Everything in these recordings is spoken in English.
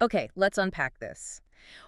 Okay, let's unpack this.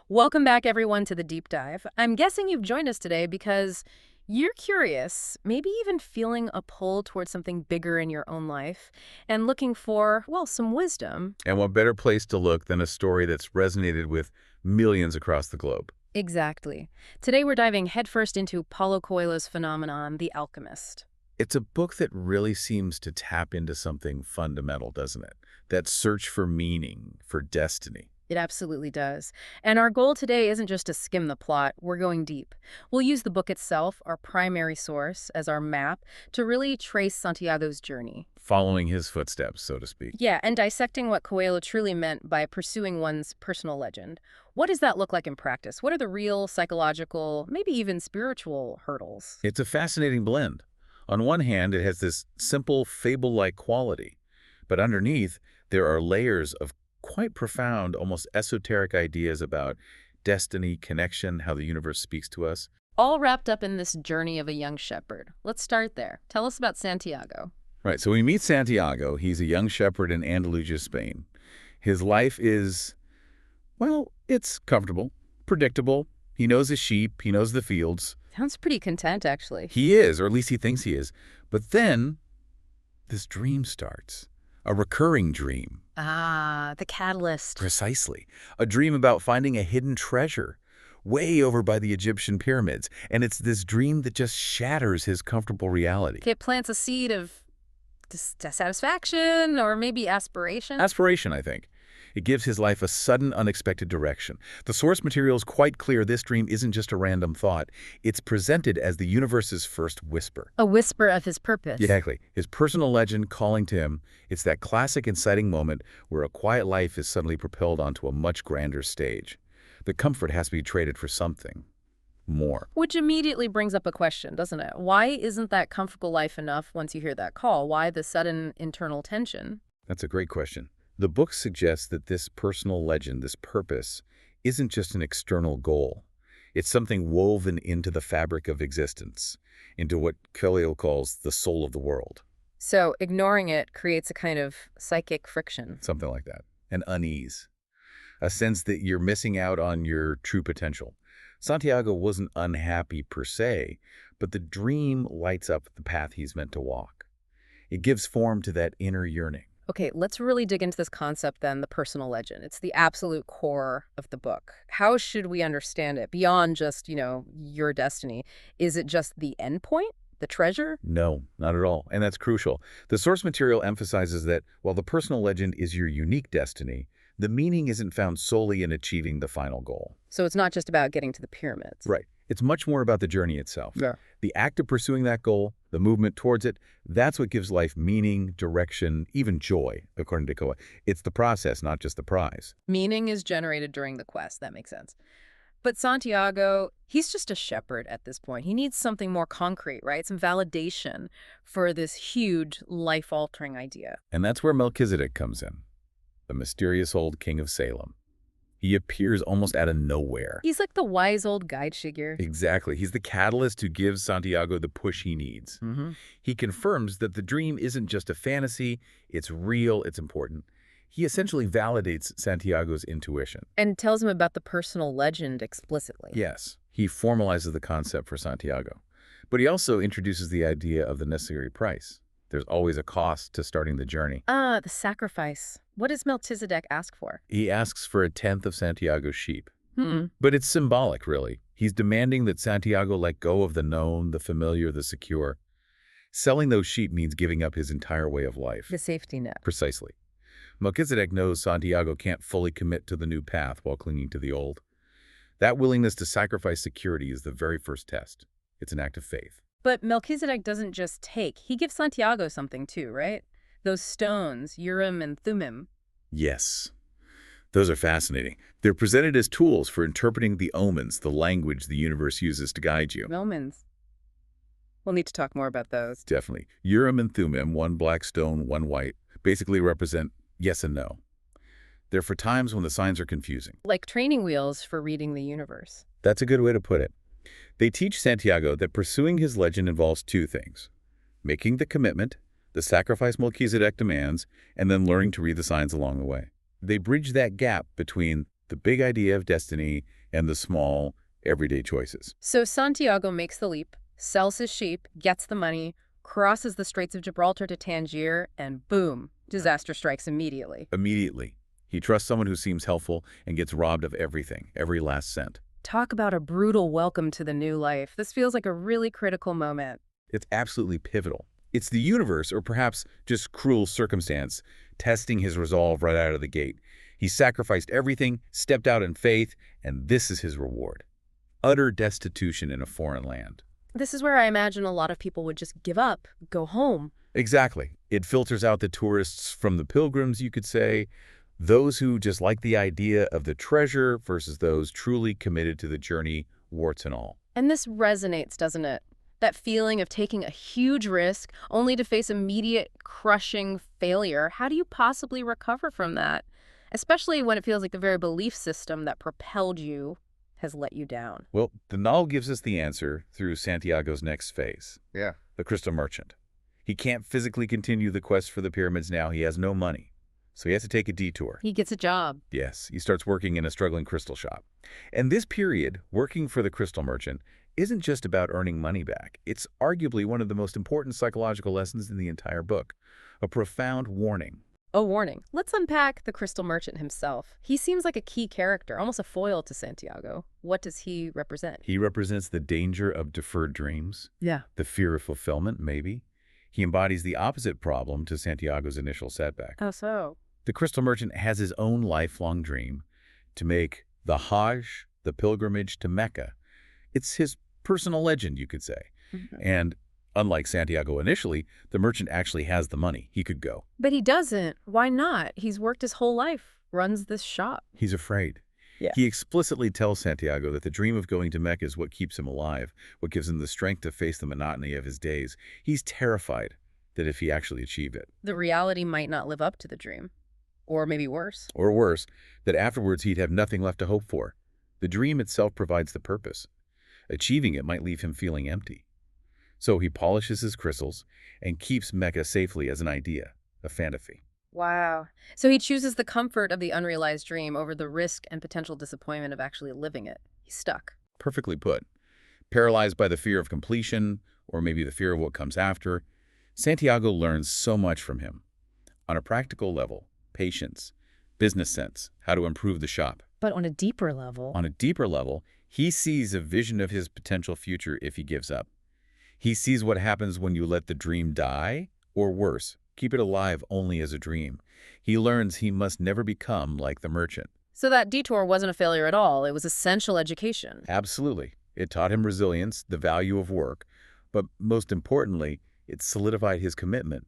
Welcome back, everyone, to the deep dive. I'm guessing you've joined us today because you're curious, maybe even feeling a pull towards something bigger in your own life, and looking for, well, some wisdom. And what better place to look than a story that's resonated with millions across the globe? Exactly. Today we're diving headfirst into Paulo Coelho's phenomenon, The Alchemist. It's a book that really seems to tap into something fundamental, doesn't it? That search for meaning, for destiny. It absolutely does. And our goal today isn't just to skim the plot, we're going deep. We'll use the book itself, our primary source, as our map to really trace Santiago's journey. Following his footsteps, so to speak. Yeah, and dissecting what Coelho truly meant by pursuing one's personal legend. What does that look like in practice? What are the real psychological, maybe even spiritual hurdles? It's a fascinating blend. On one hand, it has this simple, fable-like quality. But underneath, there are layers of quite profound, almost esoteric ideas about destiny, connection, how the universe speaks to us. All wrapped up in this journey of a young shepherd. Let's start there. Tell us about Santiago. Right, so we meet Santiago. He's a young shepherd in Andalusia, Spain. His life is, well, it's comfortable, predictable. He knows his sheep, he knows the fields. Sounds pretty content, actually. He is, or at least he thinks he is. But then, this dream starts. A recurring dream. Ah, the catalyst. Precisely. A dream about finding a hidden treasure way over by the Egyptian pyramids. And it's this dream that just shatters his comfortable reality. It plants a seed of dissatisfaction or maybe aspiration. Aspiration, I think. It gives his life a sudden, unexpected direction. The source material is quite clear. This dream isn't just a random thought. It's presented as the universe's first whisper. A whisper of his purpose. Exactly. His personal legend calling to him. It's that classic inciting moment where a quiet life is suddenly propelled onto a much grander stage. The comfort has to be traded for something more. Which immediately brings up a question, doesn't it? Why isn't that comfortable life enough once you hear that call? Why the sudden internal tension? That's a great question. The book suggests that this personal legend, this purpose, isn't just an external goal. It's something woven into the fabric of existence, into what Coelho calls the soul of the world. So ignoring it creates a kind of psychic friction. Something like that. An unease. A sense that you're missing out on your true potential. Santiago wasn't unhappy per se, but the dream lights up the path he's meant to walk. It gives form to that inner yearning. Okay, let's really dig into this concept then, the personal legend. It's the absolute core of the book. How should we understand it beyond just, your destiny? Is it just the end point, the treasure? No, not at all. And that's crucial. The source material emphasizes that while the personal legend is your unique destiny, the meaning isn't found solely in achieving the final goal. So it's not just about getting to the pyramids. Right. It's much more about the journey itself. Yeah. The act of pursuing that goal, the movement towards it, that's what gives life meaning, direction, even joy, according to Coelho. It's the process, not just the prize. Meaning is generated during the quest. That makes sense. But Santiago, he's just a shepherd at this point. He needs something more concrete, right? Some validation for this huge, life-altering idea. And that's where Melchizedek comes in, the mysterious old king of Salem. He appears almost out of nowhere. He's like the wise old guide figure. Exactly. He's the catalyst who gives Santiago the push he needs. He confirms that the dream isn't just a fantasy, it's real, it's important. He essentially validates Santiago's intuition. And tells him about the personal legend explicitly. Yes, he formalizes the concept for Santiago. But he also introduces the idea of the necessary price. There's always a cost to starting the journey. Ah, the sacrifice. What does Melchizedek ask for? He asks for a tenth of Santiago's sheep. Hmm. But it's symbolic, really. He's demanding that Santiago let go of the known, the familiar, the secure. Selling those sheep means giving up his entire way of life. The safety net. Precisely. Melchizedek knows Santiago can't fully commit to the new path while clinging to the old. That willingness to sacrifice security is the very first test. It's an act of faith. But Melchizedek doesn't just take. He gives Santiago something too, right? Those stones, Urim and Thummim. Yes. Those are fascinating. They're presented as tools for interpreting the omens, the language the universe uses to guide you. Omens. We'll need to talk more about those. Definitely. Urim and Thummim, one black stone, one white, basically represent yes and no. They're for times when the signs are confusing. Like training wheels for reading the universe. That's a good way to put it. They teach Santiago that pursuing his legend involves two things: making the commitment, the sacrifice Melchizedek demands, and then learning to read the signs along the way. They bridge that gap between the big idea of destiny and the small, everyday choices. So Santiago makes the leap, sells his sheep, gets the money, crosses the Straits of Gibraltar to Tangier, and boom, disaster strikes immediately. Immediately, he trusts someone who seems helpful and gets robbed of everything, every last cent. Talk about a brutal welcome to the new life. This feels like a really critical moment. It's absolutely pivotal. It's the universe, or perhaps just cruel circumstance, testing his resolve right out of the gate. He sacrificed everything, stepped out in faith, and this is his reward. Utter destitution in a foreign land. This is where I imagine a lot of people would just give up, go home. Exactly. It filters out the tourists from the pilgrims, you could say, those who just like the idea of the treasure versus those truly committed to the journey, warts and all. And this resonates, doesn't it? That feeling of taking a huge risk only to face immediate, crushing failure. How do you possibly recover from that? Especially when it feels like the very belief system that propelled you has let you down. Well, the novel gives us the answer through Santiago's next phase. Yeah. The crystal merchant. He can't physically continue the quest for the pyramids now. He has no money. So he has to take a detour. He gets a job. Yes, he starts working in a struggling crystal shop. And this period, working for the crystal merchant, isn't just about earning money back. It's arguably one of the most important psychological lessons in the entire book. A profound warning. Oh, warning. Let's unpack the crystal merchant himself. He seems like a key character, almost a foil to Santiago. What does he represent? He represents the danger of deferred dreams, Yeah. the fear of fulfillment, maybe. He embodies the opposite problem to Santiago's initial setback. Oh, so? The crystal merchant has his own lifelong dream to make the Hajj, the pilgrimage to Mecca. It's his personal legend, you could say. Mhm. And unlike Santiago initially, the merchant actually has the money. He could go. But he doesn't. Why not? He's worked his whole life, runs this shop. He's afraid. Yeah. He explicitly tells Santiago that the dream of going to Mecca is what keeps him alive, what gives him the strength to face the monotony of his days. He's terrified that if he actually achieved it, The reality might not live up to the dream. Or maybe worse. or worse, that afterwards he'd have nothing left to hope for. The dream itself provides the purpose. Achieving it might leave him feeling empty. So he polishes his crystals and keeps Mecca safely as an idea, a fantasy. Wow. So he chooses the comfort of the unrealized dream over the risk and potential disappointment of actually living it. He's stuck. Perfectly put. Paralyzed by the fear of completion, or maybe the fear of what comes after, Santiago learns so much from him. On a practical level, patience, business sense, how to improve the shop. But on a deeper level, On a deeper level, he sees a vision of his potential future if he gives up. He sees what happens when you let the dream die, or worse, keep it alive only as a dream. He learns he must never become like the merchant. so that detour wasn't a failure at all. It was essential education. Absolutely. It taught him resilience, the value of work, but most importantly, it solidified his commitment.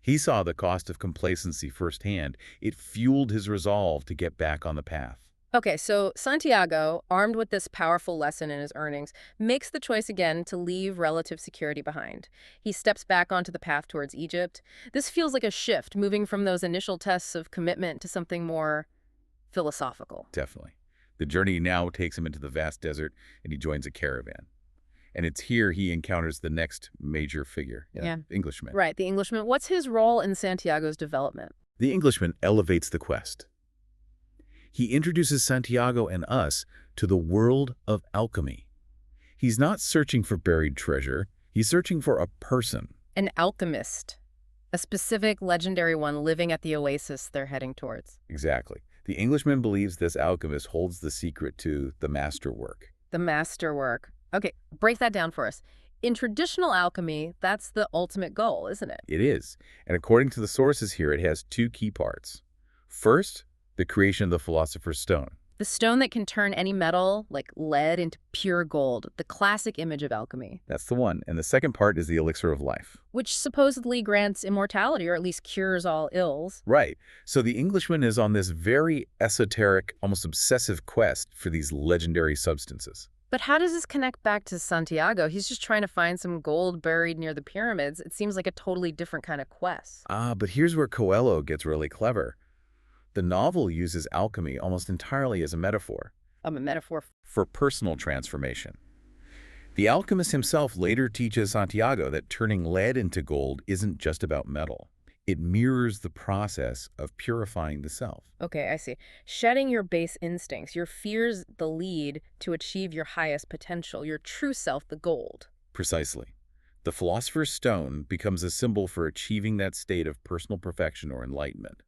He saw the cost of complacency firsthand. It fueled his resolve to get back on the path. Okay, so Santiago, armed with this powerful lesson in his earnings, makes the choice again to leave relative security behind. He steps back onto the path towards Egypt. This feels like a shift, moving from those initial tests of commitment to something more philosophical. Definitely. The journey now takes him into the vast desert, and he joins a caravan. And it's here he encounters the next major figure, Yeah. the Englishman. Right, the Englishman. What's his role in Santiago's development? The Englishman elevates the quest. He introduces Santiago and us to the world of alchemy. He's not searching for buried treasure. He's searching for a person. An alchemist. A specific legendary one living at the oasis they're heading towards. Exactly. The Englishman believes this alchemist holds the secret to the masterwork. The masterwork. Okay, break that down for us. In traditional alchemy, that's the ultimate goal, isn't it? It is. And according to the sources here, it has two key parts. First, the creation of the philosopher's stone. The stone that can turn any metal, like lead, into pure gold, the classic image of alchemy, That's the one. And the second part is the elixir of life. which supposedly grants immortality or at least cures all ills. Right. So the Englishman is on this very esoteric, almost obsessive quest for these legendary substances. But how does this connect back to Santiago? He's just trying to find some gold buried near the pyramids. It seems like a totally different kind of quest. But here's where Coelho gets really clever. The novel uses alchemy almost entirely as a metaphor A metaphor. for personal transformation. The alchemist himself later teaches Santiago that turning lead into gold isn't just about metal. It mirrors the process of purifying the self. Okay, I see. Shedding your base instincts, your fears the lead to achieve your highest potential, your true self the gold. Precisely. The philosopher's stone becomes a symbol for achieving that state of personal perfection or enlightenment.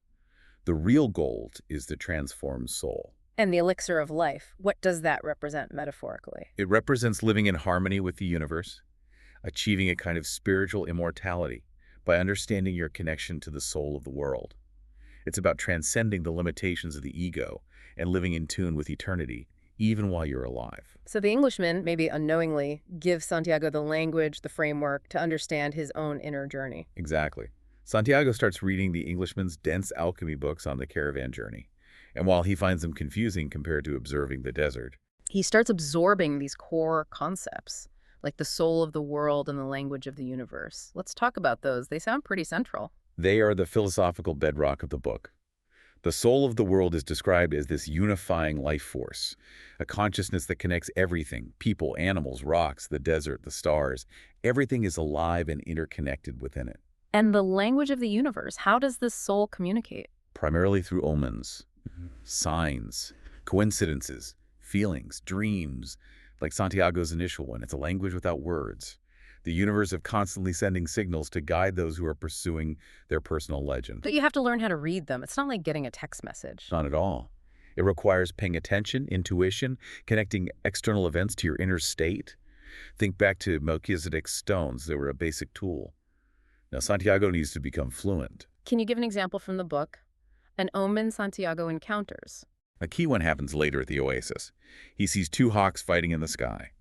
The real gold is the transformed soul. And the elixir of life, what does that represent metaphorically? It represents living in harmony with the universe, achieving a kind of spiritual immortality by understanding your connection to the soul of the world. It's about transcending the limitations of the ego and living in tune with eternity, even while you're alive. So the Englishman, maybe unknowingly, gives Santiago the language, the framework to understand his own inner journey. Exactly. Santiago starts reading the Englishman's dense alchemy books on the caravan journey, and while he finds them confusing compared to observing the desert, He starts absorbing these core concepts, like the soul of the world and the language of the universe. Let's talk about those. They sound pretty central. they are the philosophical bedrock of the book. The soul of the world is described as this unifying life force, a consciousness that connects everything, people, animals, rocks, the desert, the stars. Everything is alive and interconnected within it, And the language of the universe, how does this soul communicate? primarily through omens, signs, coincidences, feelings, dreams, like Santiago's initial one. It's a language without words. The universe of constantly sending signals to guide those who are pursuing their personal legend. But you have to learn how to read them. It's not like getting a text message. Not at all. It requires paying attention, intuition, connecting external events to your inner state. Think back to Melchizedek's stones. They were a basic tool. Now, Santiago needs to become fluent. Can you give an example from the book? An omen Santiago encounters. A key one happens later at the oasis. He sees two hawks fighting in the sky.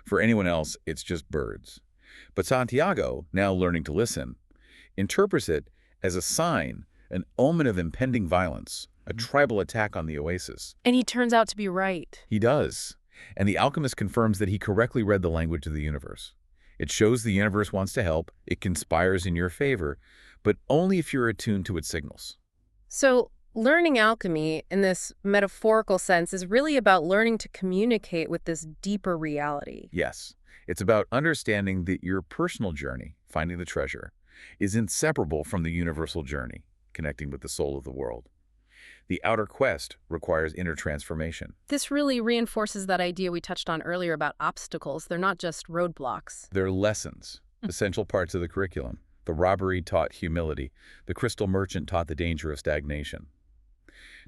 For anyone else, it's just birds. But Santiago, now learning to listen, interprets it as a sign, an omen of impending violence, a tribal attack on the oasis. And he turns out to be right. He does. And the alchemist confirms that he correctly read the language of the universe. It shows the universe wants to help, it conspires in your favor, but only if you're attuned to its signals. So, learning alchemy in this metaphorical sense is really about learning to communicate with this deeper reality. Yes, it's about understanding that your personal journey, finding the treasure, is inseparable from the universal journey, connecting with the soul of the world. The outer quest requires inner transformation. This really reinforces that idea we touched on earlier about obstacles. They're not just roadblocks. They're lessons, essential parts of the curriculum. The robbery taught humility. The crystal merchant taught the danger of stagnation.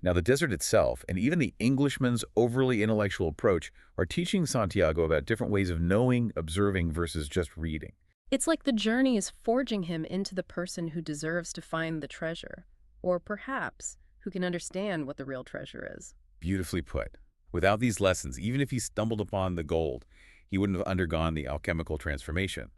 Now, the desert itself, and even the Englishman's overly intellectual approach, are teaching Santiago about different ways of knowing, observing, versus just reading. It's like the journey is forging him into the person who deserves to find the treasure, or perhaps who can understand what the real treasure is. Beautifully put. Without these lessons, even if he stumbled upon the gold, he wouldn't have undergone the alchemical transformation.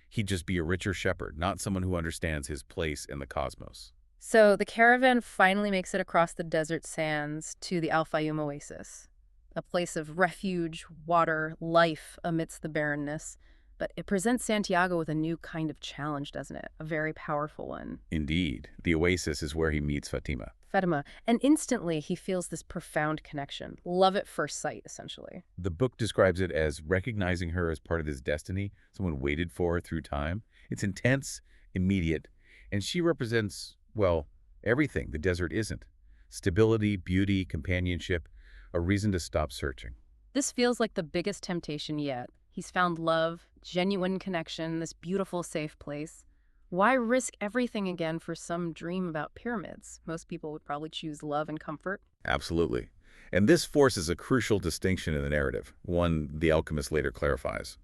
He'd just be a richer shepherd, not someone who understands his place in the cosmos. So the caravan finally makes it across the desert sands to the Al Fayoum oasis, a place of refuge, water, life amidst the barrenness. But it presents Santiago with a new kind of challenge, doesn't it? A very powerful one. Indeed, the oasis is where he meets Fatima. Fatima. And instantly he feels this profound connection. Love at first sight, essentially. The book describes it as recognizing her as part of his destiny, someone waited for through time. It's intense, immediate, and she represents, well, everything the desert isn't. Stability, beauty, companionship, a reason to stop searching. This feels like the biggest temptation yet. He's found love, genuine connection, this beautiful, safe place. Why risk everything again for some dream about pyramids? Most people would probably choose love and comfort. Absolutely. And this forces a crucial distinction in the narrative, one the alchemist later clarifies.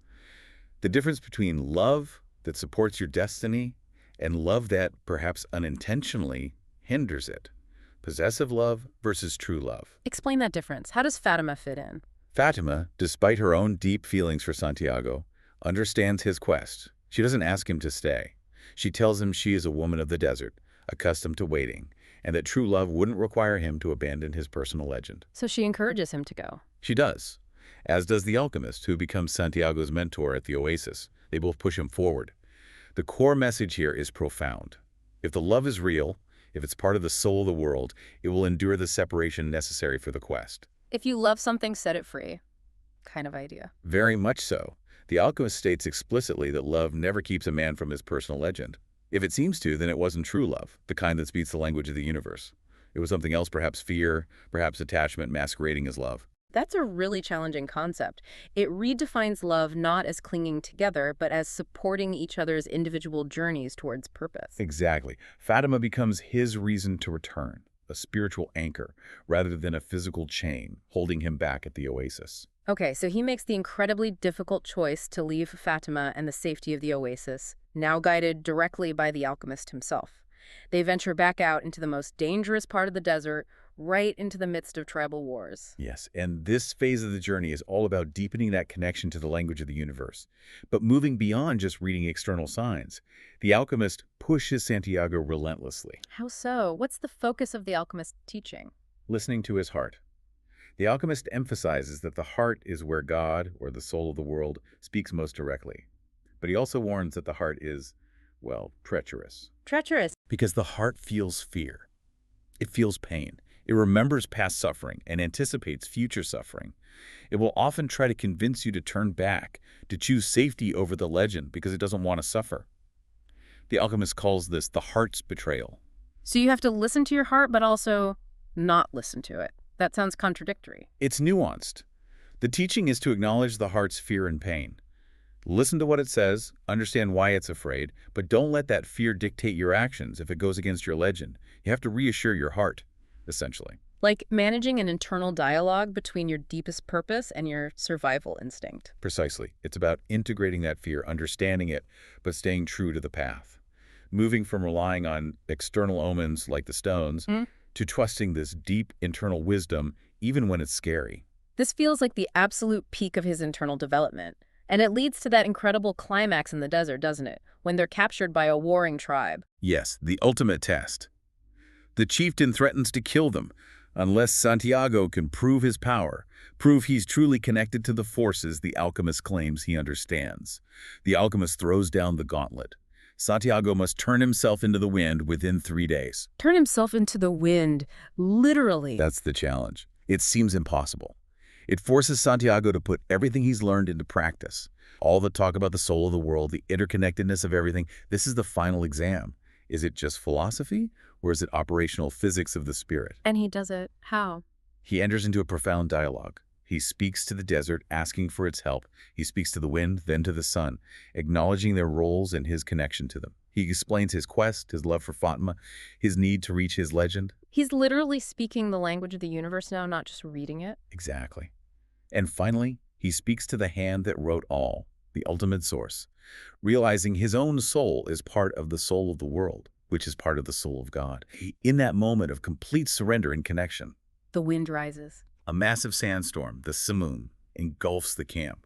The difference between love that supports your destiny and love that, perhaps unintentionally, hinders it. Possessive love versus true love. Explain that difference. How does Fatima fit in? Fatima, despite her own deep feelings for Santiago, understands his quest. She doesn't ask him to stay. She tells him she is a woman of the desert, accustomed to waiting, and that true love wouldn't require him to abandon his personal legend. So she encourages him to go. She does, as does the alchemist, who becomes Santiago's mentor at the oasis. They both push him forward. The core message here is profound. If the love is real, if it's part of the soul of the world, it will endure the separation necessary for the quest. If you love something, set it free. Kind of idea. Very much so. The alchemist states explicitly that love never keeps a man from his personal legend. If it seems to, then it wasn't true love, the kind that speaks the language of the universe. It was something else, perhaps fear, perhaps attachment masquerading as love. That's a really challenging concept. It redefines love not as clinging together, but as supporting each other's individual journeys towards purpose. Exactly. Fatima becomes his reason to return, a spiritual anchor, rather than a physical chain holding him back at the oasis. Okay, so he makes the incredibly difficult choice to leave Fatima and the safety of the oasis, now guided directly by the alchemist himself. They venture back out into the most dangerous part of the desert, right into the midst of tribal wars. Yes, and this phase of the journey is all about deepening that connection to the language of the universe, but moving beyond just reading external signs. The alchemist pushes Santiago relentlessly, How so? What's the focus of the alchemist's teaching? listening to his heart. The alchemist emphasizes that the heart is where God, or the soul of the world, speaks most directly. But he also warns that the heart is, well, treacherous. Treacherous. Because the heart feels fear. It feels pain. It remembers past suffering and anticipates future suffering. It will often try to convince you to turn back, to choose safety over the legend because it doesn't want to suffer. The alchemist calls this the heart's betrayal. So you have to listen to your heart, but also not listen to it. That sounds contradictory. It's nuanced. The teaching is to acknowledge the heart's fear and pain. Listen to what it says, understand why it's afraid, but don't let that fear dictate your actions if it goes against your legend. You have to reassure your heart, essentially. Like managing an internal dialogue between your deepest purpose and your survival instinct. Precisely. It's about integrating that fear, understanding it, but staying true to the path. Moving from relying on external omens like the stones to trusting this deep internal wisdom, even when it's scary. This feels like the absolute peak of his internal development. And it leads to that incredible climax in the desert, doesn't it? When they're captured by a warring tribe. Yes, the ultimate test. The chieftain threatens to kill them unless Santiago can prove his power, prove he's truly connected to the forces the alchemist claims he understands. The alchemist throws down the gauntlet. Santiago must turn himself into the wind within 3 days. Turn himself into the wind, literally. That's the challenge. It seems impossible. It forces Santiago to put everything he's learned into practice. All the talk about the soul of the world, the interconnectedness of everything, this is the final exam. Is it just philosophy, or is it operational physics of the spirit? And he does it. How? He enters into a profound dialogue. He speaks to the desert, asking for its help. He speaks to the wind, then to the sun, acknowledging their roles and his connection to them. He explains his quest, his love for Fatima, his need to reach his legend. He's literally speaking the language of the universe now, not just reading it. Exactly. And finally, he speaks to the hand that wrote all, the ultimate source, realizing his own soul is part of the soul of the world, which is part of the soul of God. In that moment of complete surrender and connection, The wind rises. a massive sandstorm, the simoon, engulfs the camp.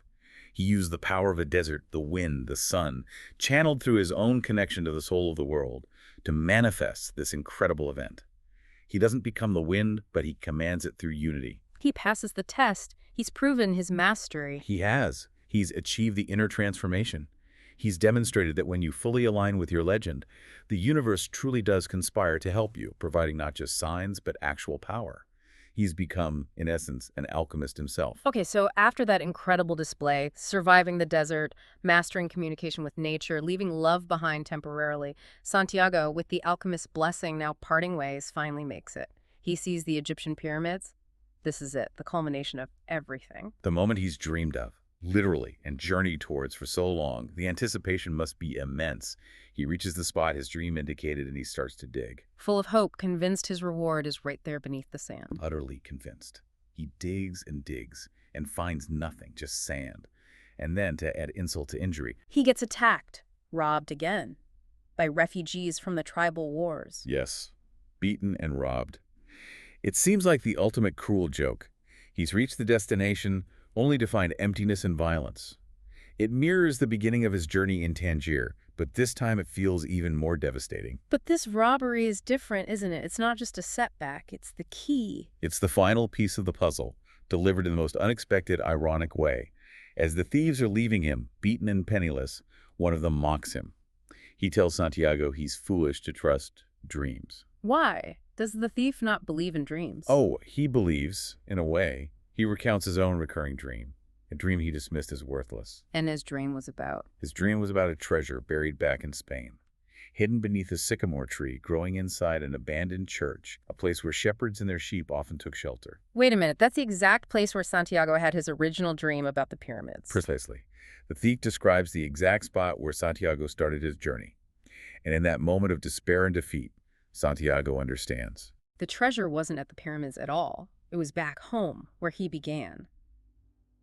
He used the power of a desert, the wind, the sun, channeled through his own connection to the soul of the world, to manifest this incredible event. He doesn't become the wind, but he commands it through unity. He passes the test. He's proven his mastery. He has. He's achieved the inner transformation. He's demonstrated that when you fully align with your legend, the universe truly does conspire to help you, providing not just signs, but actual power. He's become, in essence, an alchemist himself. Okay, so after that incredible display, surviving the desert, mastering communication with nature, leaving love behind temporarily, Santiago, with the alchemist's blessing now parting ways, finally makes it. He sees the Egyptian pyramids. This is it, the culmination of everything. The moment he's dreamed of, literally, and journeyed towards for so long, the anticipation must be immense. He reaches the spot his dream indicated and he starts to dig. Full of hope, convinced his reward is right there beneath the sand. Utterly convinced. He digs and finds nothing, just sand. And then, to add insult to injury, He gets attacked, robbed again, by refugees from the tribal wars. yes, beaten and robbed. It seems like the ultimate cruel joke. He's reached the destination only to find emptiness and violence. It mirrors the beginning of his journey in Tangier, but this time it feels even more devastating. But this robbery is different, isn't it? It's not just a setback, it's the key. It's the final piece of the puzzle, delivered in the most unexpected, ironic way. As the thieves are leaving him, beaten and penniless, one of them mocks him. He tells Santiago he's foolish to trust dreams. Why? Does the thief not believe in dreams? Oh, he believes, in a way. He recounts his own recurring dream, a dream he dismissed as worthless. And his dream was about? His dream was about a treasure buried back in Spain. hidden beneath a sycamore tree growing inside an abandoned church, a place where shepherds and their sheep often took shelter. Wait a minute, that's the exact place where Santiago had his original dream about the pyramids. Precisely. The thief describes the exact spot where Santiago started his journey. And in that moment of despair and defeat, Santiago understands. The treasure wasn't at the pyramids at all. It was back home, where he began.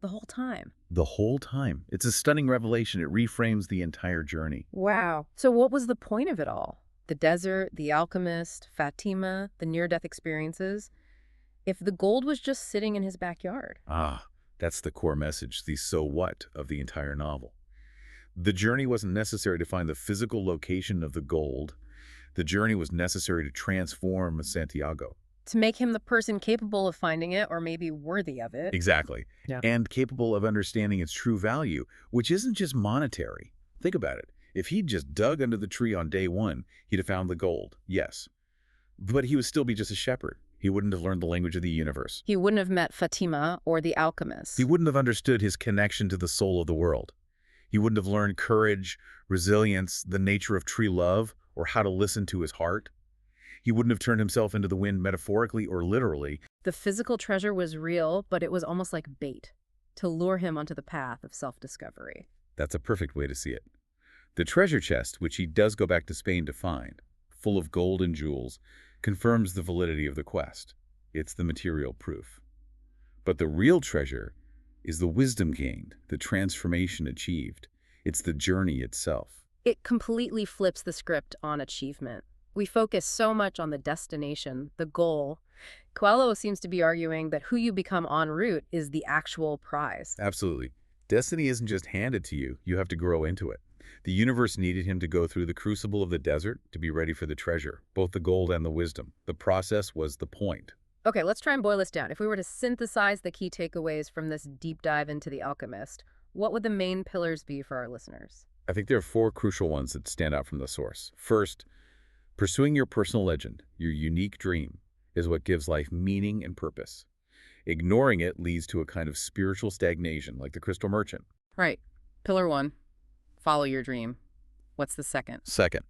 The whole time. The whole time. It's a stunning revelation. It reframes the entire journey. Wow. So what was the point of it all? The desert, the alchemist, Fatima, the near-death experiences? If the gold was just sitting in his backyard. Ah, that's the core message, the so what of the entire novel. The journey wasn't necessary to find the physical location of the gold. The journey was necessary to transform Santiago. To make him the person capable of finding it, or maybe worthy of it. Exactly. Yeah. And capable of understanding its true value, which isn't just monetary. Think about it. If he'd just dug under the tree on day one, he'd have found the gold, yes. But he would still be just a shepherd. He wouldn't have learned the language of the universe. He wouldn't have met Fatima or the alchemist. He wouldn't have understood his connection to the soul of the world. He wouldn't have learned courage, resilience, the nature of tree love, or how to listen to his heart. He wouldn't have turned himself into the wind metaphorically or literally. The physical treasure was real, but it was almost like bait to lure him onto the path of self-discovery. That's a perfect way to see it. The treasure chest, which he does go back to Spain to find, full of gold and jewels, confirms the validity of the quest. It's the material proof. But the real treasure is the wisdom gained, the transformation achieved. It's the journey itself. It completely flips the script on achievement. We focus so much on the destination, the goal. Coelho seems to be arguing that who you become en route is the actual prize. Absolutely. Destiny isn't just handed to you, you have to grow into it. The universe needed him to go through the crucible of the desert to be ready for the treasure, both the gold and the wisdom. The process was the point. Okay, let's try and boil this down. If we were to synthesize the key takeaways from this deep dive into The Alchemist, what would the main pillars be for our listeners? I think there are four crucial ones that stand out from the source. First, pursuing your personal legend, your unique dream, is what gives life meaning and purpose. Ignoring it leads to a kind of spiritual stagnation, like the crystal merchant. Right. Pillar one, follow your dream. What's the second? Second,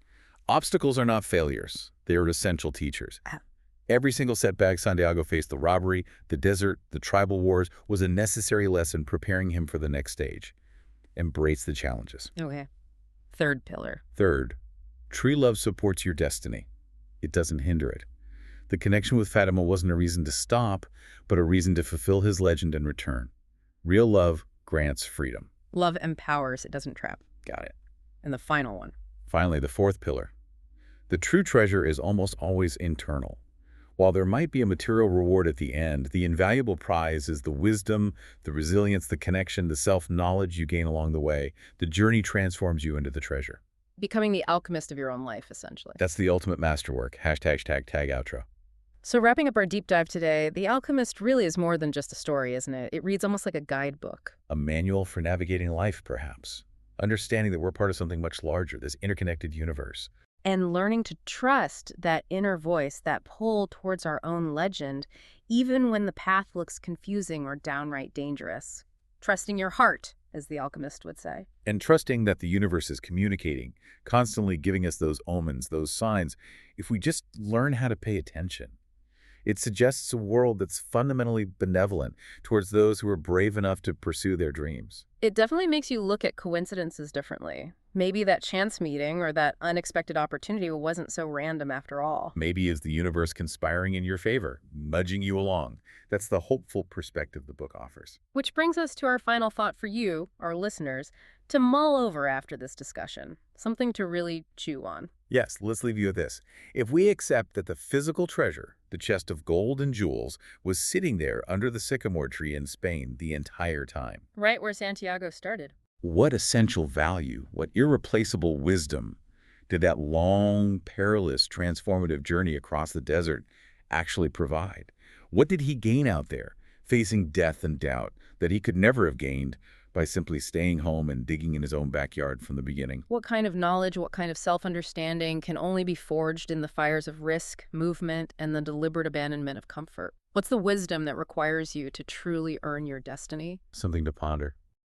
obstacles are not failures. They are essential teachers. Ah. Every single setback Santiago faced, the robbery, the desert, the tribal wars, was a necessary lesson preparing him for the next stage. Embrace the challenges. Okay. Third pillar. Third, tree love supports your destiny. It doesn't hinder it. The connection with Fatima wasn't a reason to stop, but a reason to fulfill his legend and return. Real love grants freedom. Love empowers, it doesn't trap. Got it. And the final one. Finally, the fourth pillar. The true treasure is almost always internal. While there might be a material reward at the end, the invaluable prize is the wisdom, the resilience, the connection, the self-knowledge you gain along the way. The journey transforms you into the treasure. Becoming the alchemist of your own life, essentially. That's the ultimate masterwork. Hashtag tag outro. So wrapping up our deep dive today, The Alchemist really is more than just a story, isn't it? It reads almost like a guidebook. A manual for navigating life, perhaps. Understanding that we're part of something much larger, this interconnected universe. And learning to trust that inner voice, that pull towards our own legend, even when the path looks confusing or downright dangerous. Trusting your heart, as the alchemist would say. And trusting that the universe is communicating, constantly giving us those omens, those signs, if we just learn how to pay attention. It suggests a world that's fundamentally benevolent towards those who are brave enough to pursue their dreams. It definitely makes you look at coincidences differently. Maybe that chance meeting or that unexpected opportunity wasn't so random after all. Maybe is the universe conspiring in your favor, nudging you along. That's the hopeful perspective the book offers. Which brings us to our final thought for you, our listeners, to mull over after this discussion. Something to really chew on. Yes, let's leave you with this. If we accept that the physical treasure, the chest of gold and jewels, was sitting there under the sycamore tree in Spain the entire time. Right where Santiago started. What essential value, what irreplaceable wisdom did that long, perilous, transformative journey across the desert actually provide? What did he gain out there, facing death and doubt, that he could never have gained by simply staying home and digging in his own backyard from the beginning? What kind of knowledge, what kind of self-understanding can only be forged in the fires of risk, movement, and the deliberate abandonment of comfort? What's the wisdom that requires you to truly earn your destiny? Something to ponder.